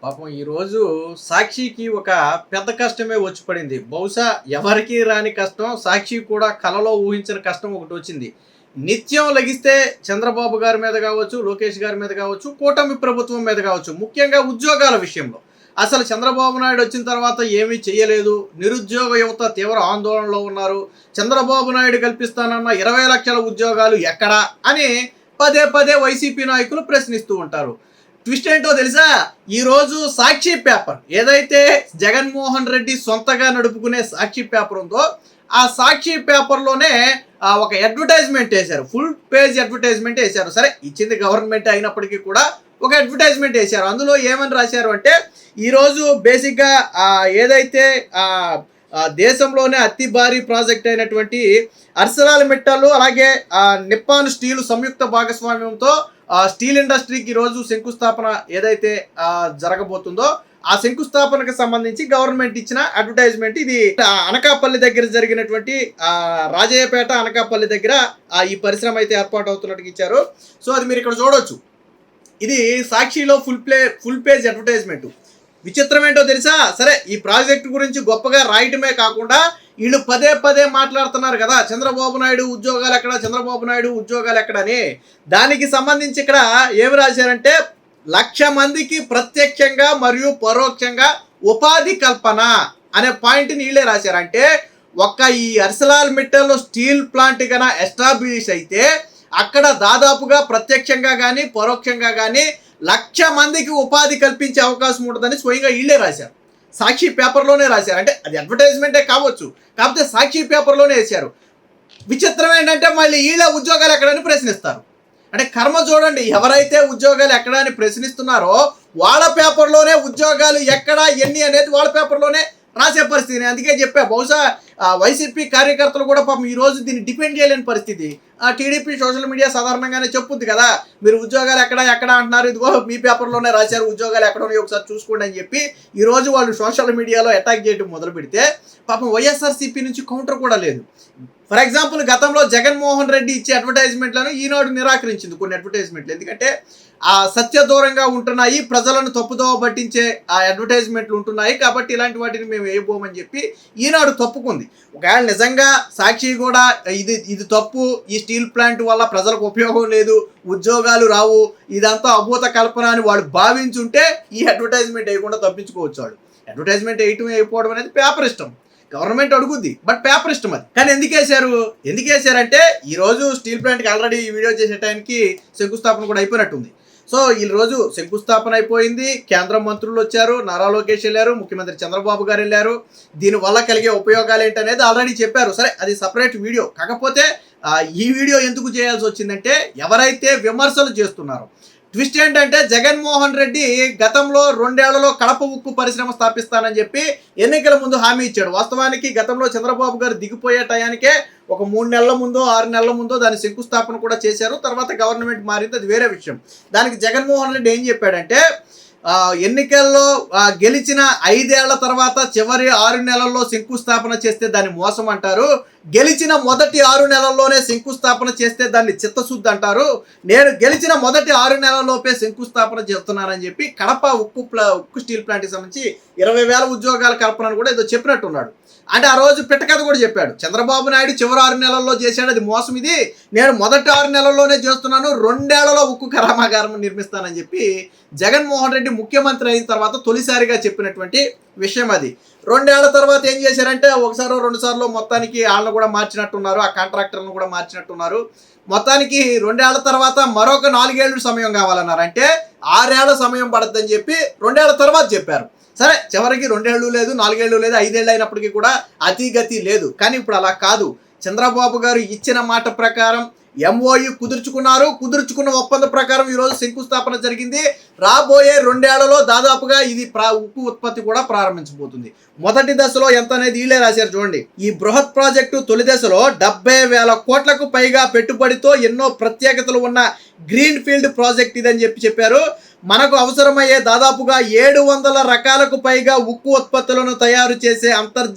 పాపం ఈరోజు సాక్షికి ఒక పెద్ద కష్టమే వచ్చి పడింది. బహుశా ఎవరికీ రాని కష్టం, సాక్షి కూడా కలలో ఊహించిన కష్టం ఒకటొచ్చింది. నిత్యం లెగిస్తే చంద్రబాబు గారి మీద కావచ్చు, లోకేష్ గారి మీద కావచ్చు, కూటమి ప్రభుత్వం మీద కావచ్చు, ముఖ్యంగా ఉద్యోగాల విషయంలో. అసలు చంద్రబాబు నాయుడు వచ్చిన తర్వాత ఏమీ చేయలేదు. నిరుద్యోగ యువత తీవ్ర ఆందోళనలో ఉన్నారు. చంద్రబాబు నాయుడు కల్పిస్తానన్న 20 లక్షల ఉద్యోగాలు ఎక్కడా అని పదే పదే వైసీపీ నాయకులు ప్రశ్నిస్తూ ఉంటారు. ట్విస్ట్ ఏంటో తెలుసా? ఈరోజు సాక్షి పేపర్ ఏదైతే జగన్మోహన్ రెడ్డి సొంతగా నడుపుకునే సాక్షి పేపర్ ఉందో, ఆ సాక్షి పేపర్లోనే ఒక అడ్వర్టైజ్మెంట్ వేశారు. ఫుల్ పేజ్ అడ్వర్టైజ్మెంట్ వేశారు. సరే, ఇచ్చింది గవర్నమెంట్ అయినప్పటికీ కూడా ఒక అడ్వర్టైజ్మెంట్ వేశారు. అందులో ఏమని రాశారు అంటే, ఈరోజు బేసిక్గా ఏదైతే దేశంలోనే అతి భారీ ప్రాజెక్ట్ అయినటువంటి అర్సలాల్ మిట్టల్ అలాగే నిప్పాన్ స్టీల్ సంయుక్త భాగస్వామ్యంతో స్టీల్ ఇండస్ట్రీకి ఈరోజు శంకుస్థాపన ఏదైతే జరగబోతుందో ఆ శంకుస్థాపనకు సంబంధించి గవర్నమెంట్ ఇచ్చిన అడ్వర్టైజ్మెంట్ ఇది. అనకాపల్లి దగ్గర జరిగినటువంటి రాజయ్యపేట అనకాపల్లి దగ్గర ఈ పరిశ్రమ అయితే ఏర్పాటు అవుతున్నట్టుగా ఇచ్చారు. సో అది మీరు ఇక్కడ చూడవచ్చు. ఇది సాక్షిలో ఫుల్ పేజ్ అడ్వర్టైజ్మెంట్. విచిత్రం ఏంటో తెలుసా? సరే, ఈ ప్రాజెక్టు గురించి గొప్పగా రాయటమే కాకుండా వీళ్ళు పదే పదే మాట్లాడుతున్నారు కదా, చంద్రబాబు నాయుడు ఉద్యోగాలు ఎక్కడ, చంద్రబాబు నాయుడు ఉద్యోగాలు ఎక్కడని. దానికి సంబంధించి ఇక్కడ ఏమి రాశారంటే, 1,00,000 మందికి ప్రత్యక్షంగా మరియు పరోక్షంగా ఉపాధి కల్పన అనే పాయింట్ని వీళ్ళే రాశారు. అంటే ఒక్క ఈ అర్సలాల్ మిట్టల్ స్టీల్ ప్లాంట్ కన్నా ఎస్టాబ్లిష్ అయితే అక్కడ దాదాపుగా ప్రత్యక్షంగా కానీ పరోక్షంగా కానీ 1,00,000 మందికి ఉపాధి కల్పించే అవకాశం ఉంటుందని స్వయంగా వీళ్ళే రాశారు. సాక్షి పేపర్లోనే రాశారు. అంటే అది అడ్వర్టైజ్మెంటే కావచ్చు, కాకపోతే సాక్షి పేపర్లోనే వేశారు. విచిత్రం ఏంటంటే మళ్ళీ వీళ్ళే ఉద్యోగాలు ఎక్కడని ప్రశ్నిస్తారు. అంటే కర్మ చూడండి, ఎవరైతే ఉద్యోగాలు ఎక్కడ అని ప్రశ్నిస్తున్నారో వాళ్ళ పేపర్లోనే ఉద్యోగాలు ఎక్కడ ఎన్ని అనేది వాళ్ళ పేపర్లోనే రాసే పరిస్థితి. అందుకే చెప్పా, బహుశా వైసీపీ కార్యకర్తలు కూడా పాపం ఈరోజు దీన్ని డిపెండ్ చేయలేని పరిస్థితి. టీడీపీ సోషల్ మీడియా సాధారణంగానే చెప్పుద్ది కదా, మీరు ఉద్యోగాలు ఎక్కడ అంటున్నారు, ఇదిగో మీ పేపర్లోనే రాశారు ఉద్యోగాలు ఎక్కడ ఉన్నాయో ఒకసారి చూసుకోండి అని చెప్పి ఈరోజు వాళ్ళు సోషల్ మీడియాలో అటాక్ చేయడం మొదలు పెడితే పాపం వైఎస్ఆర్సీపీ నుంచి కౌంటర్ కూడా లేదు. ఫర్ ఎగ్జాంపుల్, గతంలో జగన్మోహన్ రెడ్డి ఇచ్చే అడ్వర్టైజ్మెంట్లను ఈనాడు నిరాకరించింది కొన్ని అడ్వర్టైజ్మెంట్లు. ఎందుకంటే సత్య దూరంగా ఉంటున్నాయి, ప్రజలను తప్పుదోవ పట్టించే అడ్వర్టైజ్మెంట్లు ఉంటున్నాయి, కాబట్టి ఇలాంటి వాటిని మేము వేయబోమని చెప్పి ఈనాడు తప్పుకుంది. ఒకవేళ నిజంగా సాక్షి కూడా ఇది తప్పు, ఈ స్టీల్ ప్లాంట్ వల్ల ప్రజలకు ఉపయోగం లేదు, ఉద్యోగాలు రావు, ఇదంతా అభూత కల్పన అని వాడు భావించుంటే ఈ అడ్వర్టైజ్మెంట్ వేయకుండా తప్పించుకోవచ్చు. వాడు అడ్వర్టైజ్మెంట్ వేయకపోవడం అనేది పేపర్ ఇష్టం, గవర్నమెంట్ అడుగుద్ది, బట్ పేపర్ ఇష్టం అది. కానీ ఎందుకు వేశారంటే ఈరోజు స్టీల్ ప్లాంట్కి ఆల్రెడీ ఈ వీడియో చేసే టైంకి శంకుస్థాపన కూడా అయిపోయినట్టుంది. సో ఈరోజు శంకుస్థాపన అయిపోయింది, కేంద్ర మంత్రులు వచ్చారు, నారా లోకేష్ వెళ్ళారు, ముఖ్యమంత్రి చంద్రబాబు గారు వెళ్ళారు. దీనివల్ల కలిగే ఉపయోగాలు ఏంటనేది ఆల్రెడీ చెప్పారు. సరే, అది సపరేట్ వీడియో. కాకపోతే ఈ వీడియో ఎందుకు చేయాల్సి వచ్చిందంటే, ఎవరైతే విమర్శలు చేస్తున్నారో, ట్విస్ట్ ఏంటంటే జగన్మోహన్ రెడ్డి గతంలో 2 ఏళ్లలో కడప ఉక్కు పరిశ్రమ స్థాపిస్తానని చెప్పి ఎన్నికల ముందు హామీ ఇచ్చాడు. వాస్తవానికి గతంలో చంద్రబాబు గారు దిగిపోయే టయానికే ఒక 3 నెలల ముందో 6 నెలల ముందో దాని శంకుస్థాపన కూడా చేశారు. తర్వాత గవర్నమెంట్ మారింది, అది వేరే విషయం. దానికి జగన్మోహన్ రెడ్డి ఏం చెప్పాడంటే, ఎన్నికల్లో గెలిచిన 5 ఏళ్ల తర్వాత చివరి 6 నెలల్లో శంకుస్థాపన చేస్తే దాన్ని మోసం అంటారు, గెలిచిన మొదటి 6 నెలల్లోనే శంకుస్థాపన చేస్తే దాన్ని చిత్తశుద్ధి అంటారు, నేను గెలిచిన మొదటి 6 నెలల్లోపే శంకుస్థాపన చేస్తున్నానని చెప్పి కడప ఉక్కు స్టీల్ ప్లాంట్కి సంబంధించి 20,000 ఉద్యోగాల కల్పనను కూడా ఏదో చెప్పినట్టున్నాడు. అంటే ఆ రోజు పిట్టకథ కూడా చెప్పాడు, చంద్రబాబు నాయుడు చివరి 6 నెలల్లో చేశాడు, అది మోసం, ఇది నేను మొదటి 6 నెలల్లోనే చేస్తున్నాను, 2 ఏళ్లలో ఉక్కు కర్మాగారం నిర్మిస్తానని చెప్పి జగన్మోహన్ రెడ్డి ముఖ్యమంత్రి అయిన తర్వాత తొలిసారిగా చెప్పినటువంటి విషయం అది. 2 ఏళ్ల తర్వాత ఏం చేశారంటే, ఒకసారో 2 సార్లు మొత్తానికి వాళ్ళని కూడా మార్చినట్టున్నారు, ఆ కాంట్రాక్టర్లను కూడా మార్చినట్టున్నారు. మొత్తానికి 2 ఏళ్ల తర్వాత మరొక 4 ఏళ్ళు సమయం కావాలన్నారు. అంటే 6 ఏళ్ల సమయం పడుతుందని చెప్పి 2 ఏళ్ల తర్వాత చెప్పారు. సరే, చివరికి 2 ఏళ్ళు లేదు, 4 ఏళ్ళు లేదు, 5 ఏళ్ళు అయినప్పటికీ కూడా అతిగతి లేదు. కానీ ఇప్పుడు అలా కాదు. చంద్రబాబు గారు ఇచ్చిన మాట ప్రకారం ఎంఓయు కుదుర్చుకున్న ఒప్పందం ప్రకారం ఈరోజు శంకుస్థాపన జరిగింది. రాబోయే 2 ఏళ్లలో దాదాపుగా ఇది ఉక్కు ఉత్పత్తి కూడా ప్రారంభించబోతుంది. మొదటి దశలో ఎంత అనేది వీళ్ళే రాశారు చూడండి. ఈ బృహత్ ప్రాజెక్టు తొలి దశలో 70,000 కోట్లకు పైగా పెట్టుబడితో ఎన్నో ప్రత్యేకతలు ఉన్న గ్రీన్ ఫీల్డ్ ప్రాజెక్ట్ ఇదని చెప్పారు. మనకు అవసరమయ్యే దాదాపుగా 700 రకాలకు పైగా ఉక్కు ఉత్పత్తులను తయారు చేసే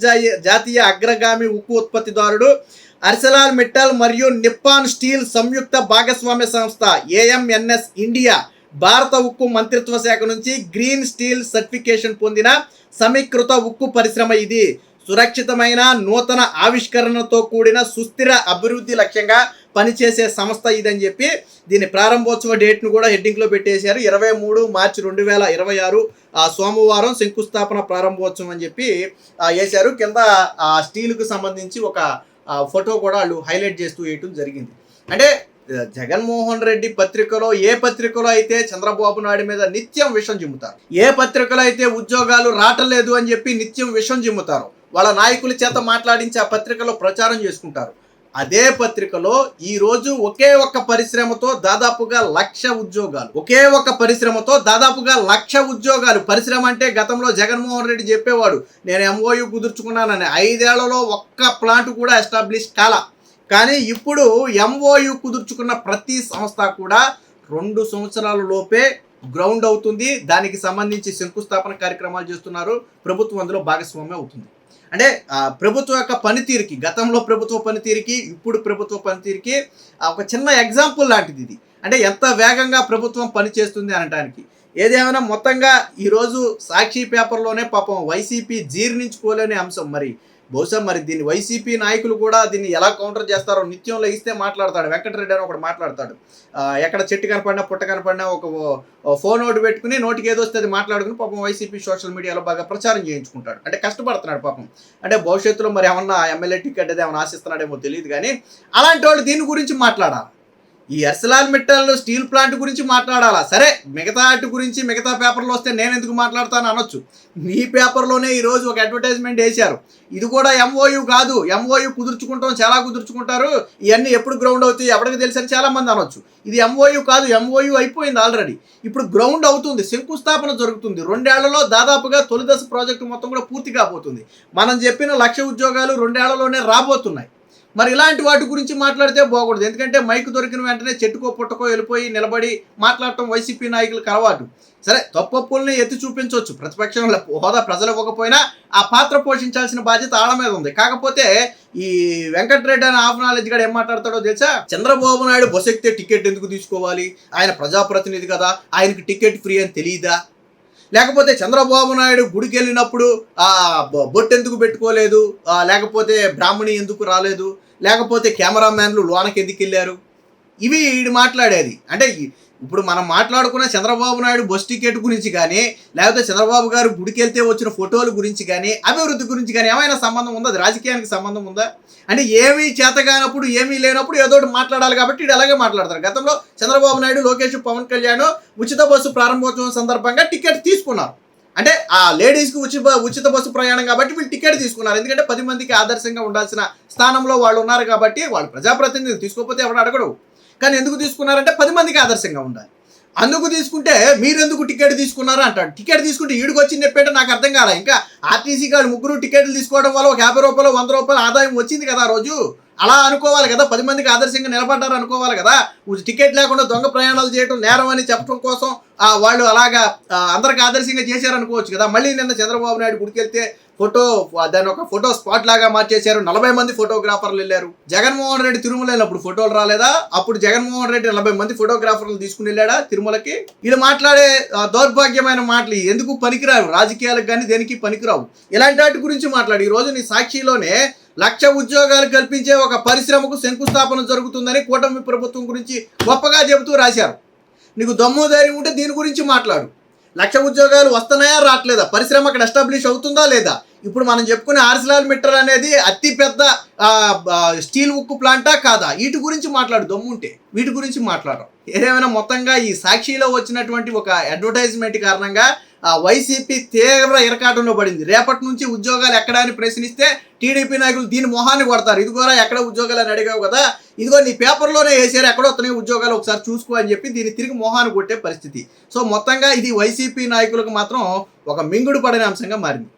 జాతీయ అగ్రగామి ఉక్కు ఉత్పత్తిదారుడు అర్సలాల్ మిట్టల్ మరియు నిప్పాన్ స్టీల్ సంయుక్త భాగస్వామ్య సంస్థ AMNS ఇండియా భారత ఉక్కు మంత్రిత్వ శాఖ నుంచి గ్రీన్ స్టీల్ సర్టిఫికేషన్ పొందిన సమీకృత ఉక్కు పరిశ్రమ ఇది. సురక్షితమైన నూతన ఆవిష్కరణతో కూడిన సుస్థిర అభివృద్ధి లక్ష్యంగా పనిచేసే సంస్థ ఇదని చెప్పి దీని ప్రారంభోత్సవ డేట్ను కూడా హెడ్డింగ్లో పెట్టేశారు. 23 మార్చి 2026 సోమవారం శంకుస్థాపన ప్రారంభోత్సవం అని చెప్పి వేశారు. కింద స్టీల్కు సంబంధించి ఒక ఫోటో కూడా వాళ్ళు హైలైట్ చేస్తూ వేయటం జరిగింది. అంటే జగన్మోహన్ రెడ్డి పత్రికలో ఏ పత్రికలో అయితే చంద్రబాబు నాయుడు మీద నిత్యం విషం జిమ్ముతారు, ఏ పత్రికలో అయితే ఉద్యోగాలు రావట్లేదు అని చెప్పి నిత్యం విషం జిమ్ముతారు, వాళ్ళ నాయకుల చేత మాట్లాడించి ఆ పత్రికలో ప్రచారం చేసుకుంటారు. అదే పత్రికలో ఈ రోజు ఒకే ఒక్క పరిశ్రమతో దాదాపుగా 1,00,000 ఉద్యోగాలు, ఒకే ఒక్క పరిశ్రమతో దాదాపుగా 1,00,000 ఉద్యోగాలు. పరిశ్రమ అంటే గతంలో జగన్మోహన్ రెడ్డి చెప్పేవాడు నేను MOU కుదుర్చుకున్నానని. 5 ఏళ్లలో ఒక్క ప్లాంట్ కూడా ఎస్టాబ్లిష్ కాలా. కానీ ఇప్పుడు MOU కుదుర్చుకున్న ప్రతి సంస్థ కూడా 2 సంవత్సరాల లోపే గ్రౌండ్ అవుతుంది. దానికి సంబంధించి శంకుస్థాపన కార్యక్రమాలు చేస్తున్నారు. ప్రభుత్వం అందులో భాగస్వామ్యం అవుతుంది. అంటే ప్రభుత్వం యొక్క పనితీరుకి, గతంలో ప్రభుత్వ పనితీరుకి ఇప్పుడు ప్రభుత్వ పనితీరుకి ఒక చిన్న ఎగ్జాంపుల్ లాంటిది ఇది. అంటే ఎంత వేగంగా ప్రభుత్వం పనిచేస్తుంది అనడానికి. ఏదేమైనా మొత్తంగా ఈరోజు సాక్షి పేపర్లోనే పాపం వైసీపీ జీర్ణించుకోలేని అంశం. బహుశా దీన్ని వైసీపీ నాయకులు కూడా దీన్ని ఎలా కౌంటర్ చేస్తారో. నిత్యం లెగిస్తే మాట్లాడతాడు వెంకటరెడ్డి అని ఒకటి మాట్లాడతాడు. ఎక్కడ చెట్టు కనపడినా పుట్ట కనపడినా ఒక ఫోన్ ఒకటి పెట్టుకుని నోటికి ఏదో వస్తే అది మాట్లాడుకుని పాపం వైసీపీ సోషల్ మీడియాలో బాగా ప్రచారం చేయించుకుంటాడు. అంటే కష్టపడుతున్నాడు పాపం. అంటే భవిష్యత్తులో ఏమన్నా ఎమ్మెల్యే టికెట్ అది ఏమైనా ఆశిస్తున్నాడేమో తెలియదు. కానీ అలాంటి వాళ్ళు దీని గురించి మాట్లాడాలి. ఈ అర్సలాన్ మిట్టల్ స్టీల్ ప్లాంట్ గురించి మాట్లాడాలా? సరే, మిగతా వాటి గురించి మిగతా పేపర్లో వస్తే నేను ఎందుకు మాట్లాడతాను అనొచ్చు. మీ పేపర్లోనే ఈరోజు ఒక అడ్వర్టైజ్మెంట్ వేశారు. ఇది కూడా MOU కాదు, MOU కుదుర్చుకుంటాం, చాలా కుదుర్చుకుంటారు, ఇవన్నీ ఎప్పుడు గ్రౌండ్ అవుతాయి ఎవరికి తెలుసని చాలామంది అనొచ్చు. ఇది MOU కాదు, MOU అయిపోయింది ఆల్రెడీ. ఇప్పుడు గ్రౌండ్ అవుతుంది, శంకుస్థాపన జరుగుతుంది. 2 ఏళ్లలో దాదాపుగా తొలి దశ ప్రాజెక్టు మొత్తం కూడా పూర్తి కాబోతుంది. మనం చెప్పిన 1,00,000 ఉద్యోగాలు 2 ఏళ్లలోనే రాబోతున్నాయి. ఇలాంటి వాటి గురించి మాట్లాడితే బాగూడదు. ఎందుకంటే మైక్ దొరికిన వెంటనే చెట్టుకో పుట్టకో వెళ్ళిపోయి నిలబడి మాట్లాడటం వైసీపీ నాయకులకు అలవాటు. సరే, తప్పొప్పుల్ని ఎత్తి చూపించవచ్చు. ప్రతిపక్షంలో హోదా ప్రజలు ఇవ్వకపోయినా ఆ పాత్ర పోషించాల్సిన బాధ్యత ఆడ మీద ఉంది. కాకపోతే ఈ వెంకటరెడ్డి అని హాఫ్ నాలెడ్జ్ గారు ఏం మాట్లాడతాడో తెలుసా? చంద్రబాబు నాయుడు బస్ ఎక్కితే టికెట్ ఎందుకు తీసుకోవాలి? ఆయన ప్రజాప్రతినిధి కదా, ఆయనకి టికెట్ ఫ్రీ అని తెలియదా? లేకపోతే చంద్రబాబు నాయుడు గుడికి వెళ్ళినప్పుడు బొట్టు ఎందుకు పెట్టుకోలేదు? లేకపోతే బ్రాహ్మణి ఎందుకు రాలేదు? లేకపోతే కెమెరామ్యాన్లు లోనకి ఎందుకు వెళ్ళారు? ఇవి వీడు మాట్లాడేది. అంటే ఇప్పుడు మనం మాట్లాడుకున్న చంద్రబాబు నాయుడు బస్ టికెట్ గురించి కానీ, లేకపోతే చంద్రబాబు గారు గుడికి వెళ్తే వచ్చిన ఫోటోల గురించి కానీ, అభివృద్ధి గురించి కానీ ఏమైనా సంబంధం ఉందా? అది రాజకీయానికి సంబంధం ఉందా? అంటే ఏమీ చేతగానప్పుడు, ఏమీ లేనప్పుడు ఏదో ఒకటి మాట్లాడాలి కాబట్టి వీడు అలాగే మాట్లాడతారు. గతంలో చంద్రబాబు నాయుడు, లోకేష్, పవన్ కళ్యాణ్ ఉచిత బస్సు ప్రారంభోత్సవం సందర్భంగా టికెట్ తీసుకున్నారు. అంటే ఆ లేడీస్కి ఉచిత బస్సు ప్రయాణం కాబట్టి వీళ్ళు టికెట్ తీసుకున్నారు. ఎందుకంటే 10 మందికి ఆదర్శంగా ఉండాల్సిన స్థానంలో వాళ్ళు ఉన్నారు కాబట్టి. వాళ్ళు ప్రజాప్రతినిధులు, తీసుకోకపోతే ఎవరు అడగడు. కానీ ఎందుకు తీసుకున్నారంటే 10 మందికి ఆదర్శంగా ఉండాలి. అందుకు తీసుకుంటే మీరెందుకు టికెట్ తీసుకున్నారా అంటాడు. టికెట్ తీసుకుంటే ఈడికి వచ్చింది చెప్పేంటే నాకు అర్థం కాలే. ఇంకా ఆర్టీసీ గారు 3 టికెట్లు తీసుకోవడం వల్ల ఒక 50 రూపాయలు 100 రూపాయలు ఆదాయం వచ్చింది కదా ఆ రోజు. అలా అనుకోవాలి కదా, 10 మందికి ఆదర్శంగా నిలబడ్డారు అనుకోవాలి కదా. టికెట్ లేకుండా దొంగ ప్రయాణాలు చేయడం నేరం అని చెప్పడం కోసం వాళ్ళు అలాగా అందరికి ఆదర్శంగా చేశారనుకోవచ్చు కదా. మళ్ళీ నిన్న చంద్రబాబు నాయుడు గుడికి వెళ్తే దాన్ని ఒక ఫోటో స్పాట్ లాగా మార్చేశారు. 40 మంది ఫోటోగ్రాఫర్లు వెళ్ళారు. జగన్మోహన్ రెడ్డి తిరుమల వెళ్ళినప్పుడు ఫోటోలు రాలేదా? అప్పుడు జగన్మోహన్ రెడ్డి 40 మంది ఫోటోగ్రాఫర్లు తీసుకుని వెళ్ళాడా తిరుమలకి? వీళ్ళు మాట్లాడే దౌర్భాగ్యమైన మాటలు ఎందుకు పనికిరావు, రాజకీయాలకు కానీ దేనికి పనికిరావు. ఇలాంటి వాటి గురించి మాట్లాడు. ఈ రోజు నీ సాక్షిలోనే 1,00,000 ఉద్యోగాలు కల్పించే ఒక పరిశ్రమకు శంకుస్థాపన జరుగుతుందని కూటమి ప్రభుత్వం గురించి గొప్పగా చెబుతూ రాశారు. నీకు దమ్ము ధైర్యం ఉంటే దీని గురించి మాట్లాడు. 1,00,000 ఉద్యోగాలు వస్తున్నాయా రావట్లేదా? పరిశ్రమ అక్కడ ఎస్టాబ్లిష్ అవుతుందా లేదా? ఇప్పుడు మనం చెప్పుకునే ఆర్సెలర్ మిట్టల్ అనేది అతిపెద్ద స్టీల్ ఉక్కు ప్లాంటా కాదా? వీటి గురించి మాట్లాడు దమ్ముంటే. వీటి గురించి మాట్లాడరు. ఏదేమైనా మొత్తంగా ఈ సాక్షిలో వచ్చినటువంటి ఒక అడ్వర్టైజ్మెంట్ కారణంగా వైసీపీ తీవ్ర ఇరకాటంలో పడింది. రేపటి నుంచి ఉద్యోగాలు ఎక్కడ అని ప్రశ్నిస్తే టీడీపీ నాయకులు దీని మొహాన్ని కొడతారు. ఇదిగోరా ఎక్కడ ఉద్యోగాలు అని అడిగావు కదా, ఇదిగో నీ పేపర్లోనే వేసారు, ఎక్కడ వస్తున్నాయి ఉద్యోగాలు ఒకసారి చూసుకో అని చెప్పి దీన్ని తిరిగి మొహాన్ని కొట్టే పరిస్థితి. సో మొత్తంగా ఇది వైసీపీ నాయకులకు మాత్రం ఒక మింగుడు పడని అంశంగా మారింది.